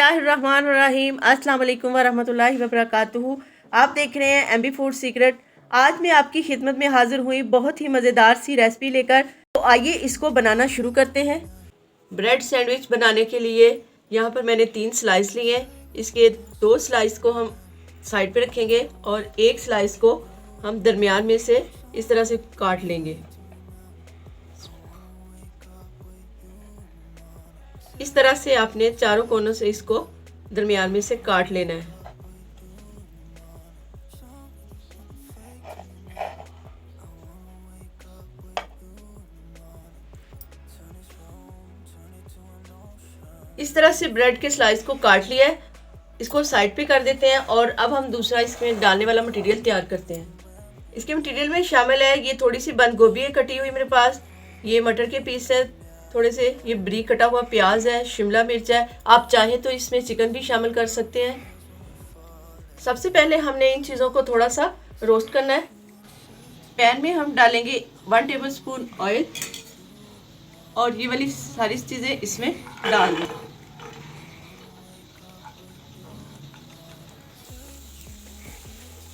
बिस्मिल्लाहिर्रहमानिर्रहीम। अस्सलाम वालेकुम वरहमतुल्लाहि वबरकातुहू। आप देख रहे हैं एमबी फूड सीक्रेट। आज मैं आपकी खिदमत में हाजिर हुई बहुत ही मज़ेदार सी रेसिपी लेकर। तो आइए इसको बनाना शुरू करते हैं। ब्रेड सैंडविच बनाने के लिए यहाँ पर मैंने 3 स्लाइस लिए हैं। इसके 2 स्लाइस को हम साइड पे रखेंगे और एक स्लाइस को हम दरमियान में से इस तरह से काट लेंगे। इस तरह से आपने चारों कोनों से इसको दरमियान में से काट लेना है। इस तरह से ब्रेड के स्लाइस को काट लिया है। इसको साइड पे कर देते हैं और अब हम दूसरा इसमें डालने वाला मटेरियल तैयार करते हैं। इसके मटेरियल में शामिल है ये थोड़ी सी बंद गोभी है कटी हुई मेरे पास, ये मटर के पीस है थोड़े से, ये बारीक कटा हुआ प्याज है, शिमला मिर्च है। आप चाहें तो इसमें चिकन भी शामिल कर सकते हैं। सबसे पहले हमने इन चीज़ों को थोड़ा सा रोस्ट करना है। पैन में हम डालेंगे 1 टेबलस्पून ऑयल और ये वाली सारी चीज़ें इसमें डाल दें।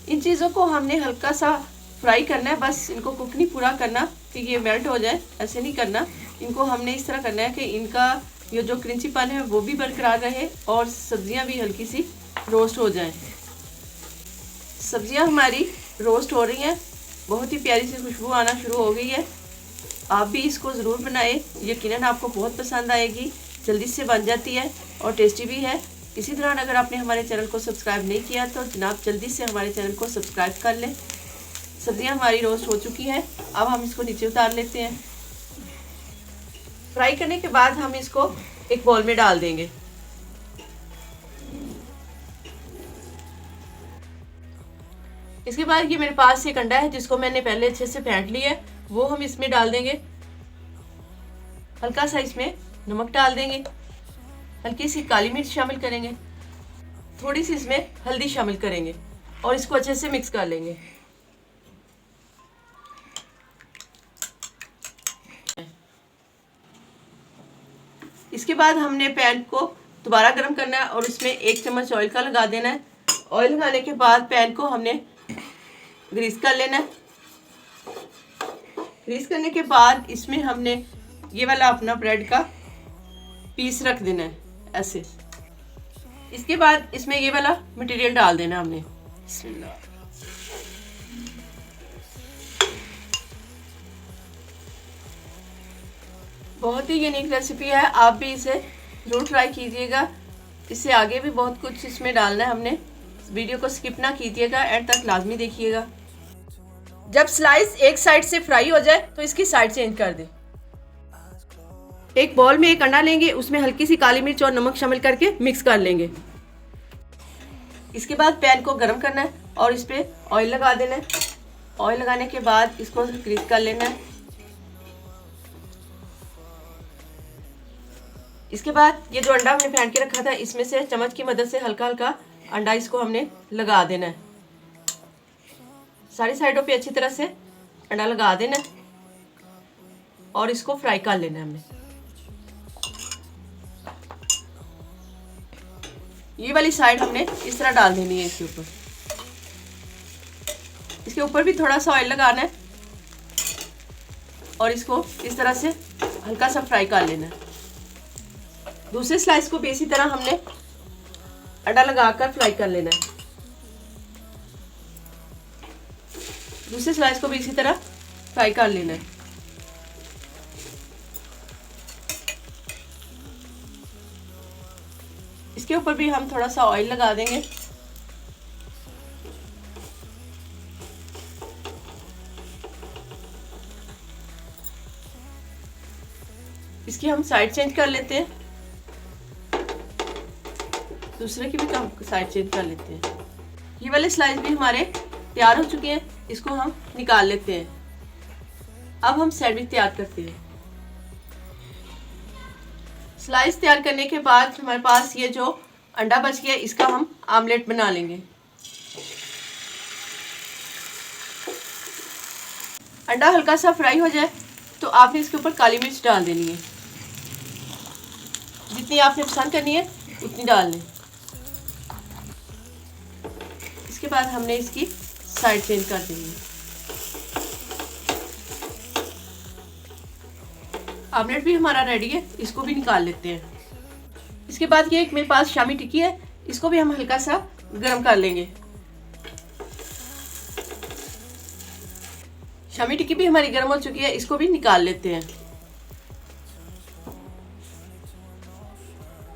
इन चीज़ों को हमने हल्का सा फ्राई करना है, बस इनको कुक नहीं पूरा करना कि ये मेल्ट हो जाए, ऐसे नहीं करना। इनको हमने इस तरह करना है कि इनका ये जो क्रंचीपन है वो भी बरकरार रहे और सब्जियां भी हल्की सी रोस्ट हो जाएं। सब्जियां हमारी रोस्ट हो रही हैं, बहुत ही प्यारी सी खुशबू आना शुरू हो गई है। आप भी इसको ज़रूर बनाएं, यकीनन आपको बहुत पसंद आएगी। जल्दी से बन जाती है और टेस्टी भी है। इसी तरह अगर आपने हमारे चैनल को सब्सक्राइब नहीं किया तो जनाब जल्दी से हमारे चैनल को सब्सक्राइब कर लें। सब्जियां हमारी रोस्ट हो चुकी हैं, अब हम इसको नीचे उतार लेते हैं। फ्राई करने के बाद हम इसको एक बाउल में डाल देंगे। इसके बाद ये मेरे पास एक अंडा है जिसको मैंने पहले अच्छे से फेंट लिया है, वो हम इसमें डाल देंगे। हल्का सा इसमें नमक डाल देंगे, हल्की सी काली मिर्च शामिल करेंगे, थोड़ी सी इसमें हल्दी शामिल करेंगे और इसको अच्छे से मिक्स कर लेंगे। इसके बाद हमने पैन को दोबारा गर्म करना है और उसमें 1 चम्मच ऑयल का लगा देना है। ऑयल लगाने के बाद पैन को हमने ग्रीस कर लेना है। ग्रीस करने के बाद इसमें हमने ये वाला अपना ब्रेड का पीस रख देना है ऐसे। इसके बाद इसमें ये वाला मटेरियल डाल देना हमने। बहुत ही यूनिक रेसिपी है, आप भी इसे ज़रूर ट्राई कीजिएगा। इससे आगे भी बहुत कुछ इसमें डालना है हमने। वीडियो को स्किप ना कीजिएगा, एंड तक लाजमी देखिएगा। जब स्लाइस एक साइड से फ्राई हो जाए तो इसकी साइड चेंज कर दें। एक बाउल में एक अंडा लेंगे, उसमें हल्की सी काली मिर्च और नमक शामिल करके मिक्स कर लेंगे। इसके बाद पैन को गर्म करना है और इस पर ऑयल लगा देना है। ऑयल लगाने के बाद इसको ग्रीस कर लेना है। इसके बाद ये जो अंडा हमने फेंट के रखा था इसमें से चम्मच की मदद से हल्का हल्का अंडा इसको हमने लगा देना है। सारी साइडों पे अच्छी तरह से अंडा लगा देना है और इसको फ्राई कर लेना है हमने। ये वाली साइड हमने इस तरह डाल देनी है इसके ऊपर। इसके ऊपर भी थोड़ा सा ऑयल लगाना है और इसको इस तरह से हल्का सा फ्राई कर लेना है। दूसरे स्लाइस को भी इसी तरह हमने अंडा लगाकर फ्राई कर लेना है। दूसरे स्लाइस को भी इसी तरह फ्राई कर लेना है। इसके ऊपर भी हम थोड़ा सा ऑयल लगा देंगे। इसकी हम साइड चेंज कर लेते हैं, दूसरे की भी साइड चेंज कर लेते हैं। ये वाले स्लाइस भी हमारे तैयार हो चुके हैं, इसको हम निकाल लेते हैं। अब हम सैंडविच तैयार करते हैं। स्लाइस तैयार करने के बाद हमारे पास ये जो अंडा बच गया इसका हम आमलेट बना लेंगे। अंडा हल्का सा फ्राई हो जाए तो आपने इसके ऊपर काली मिर्च डाल देनी है। जितनी आपने पसंद करनी है उतनी डाल लें। इसके बाद हमने इसकी साइड चेंज कर देंगे। आमलेट भी हमारा रेडी है, इसको भी निकाल लेते हैं। इसके बाद ये एक मेरे पास शामी टिक्की है, इसको भी हम हल्का सा गर्म कर लेंगे। शामी टिक्की भी हमारी गर्म हो चुकी है, इसको भी निकाल लेते हैं।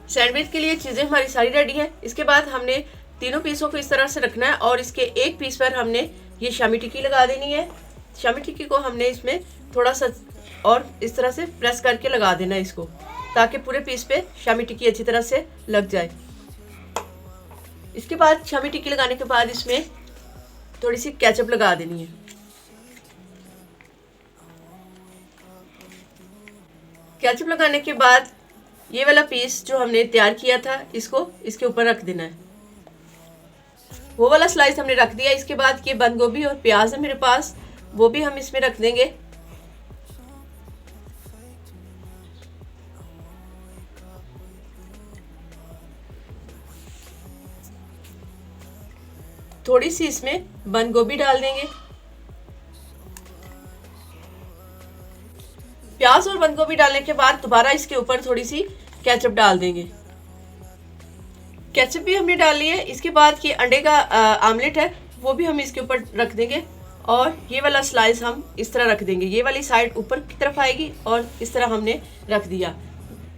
सैंडविच के लिए चीज़ें हमारी सारी रेडी हैं। इसके बाद हमने तीनों पीसों को इस तरह से रखना है और इसके एक पीस पर हमने ये शामी टिक्की लगा देनी है। शामी टिक्की को हमने इसमें थोड़ा सा और इस तरह से प्रेस करके लगा देना है इसको, ताकि पूरे पीस पे शामी टिक्की अच्छी तरह से लग जाए। इसके बाद शामी टिक्की लगाने के बाद इसमें थोड़ी सी केचप लगा देनी है। केचप लगाने के बाद ये वाला पीस जो हमने तैयार किया था इसको इसके ऊपर रख देना है। वो वाला स्लाइस हमने रख दिया। इसके बाद ये बंद गोभी और प्याज है मेरे पास, वो भी हम इसमें रख देंगे। थोड़ी सी इसमें बंद गोभी डाल देंगे। प्याज और बंद गोभी डालने के बाद दोबारा इसके ऊपर थोड़ी सी केचप डाल देंगे। केचप भी हमने डाल ली है। इसके बाद ये अंडे का आमलेट है, वो भी हम इसके ऊपर रख देंगे और ये वाला स्लाइस हम इस तरह रख देंगे। ये वाली साइड ऊपर की तरफ आएगी और इस तरह हमने रख दिया।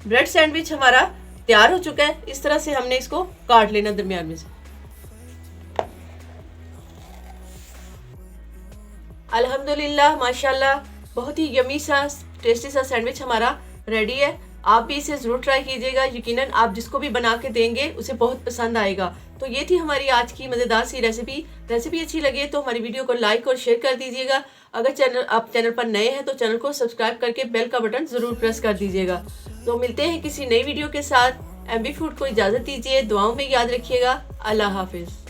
ब्रेड सैंडविच हमारा तैयार हो चुका है। इस तरह से हमने इसको काट लेना दरमियान में से। अल्हम्दुलिल्लाह, माशाल्लाह, बहुत ही यमी सा टेस्टी सा सैंडविच हमारा रेडी है। आप भी इसे ज़रूर ट्राई कीजिएगा। यकीनन आप जिसको भी बना के देंगे उसे बहुत पसंद आएगा। तो ये थी हमारी आज की मज़ेदार सी रेसिपी अच्छी लगे तो हमारी वीडियो को लाइक और शेयर कर दीजिएगा। अगर आप चैनल पर नए हैं तो चैनल को सब्सक्राइब करके बेल का बटन ज़रूर प्रेस कर दीजिएगा। तो मिलते हैं किसी नई वीडियो के साथ। MB फूड को इजाज़त दीजिए। दुआओं में याद रखिएगा। अल्लाह हाफिज़।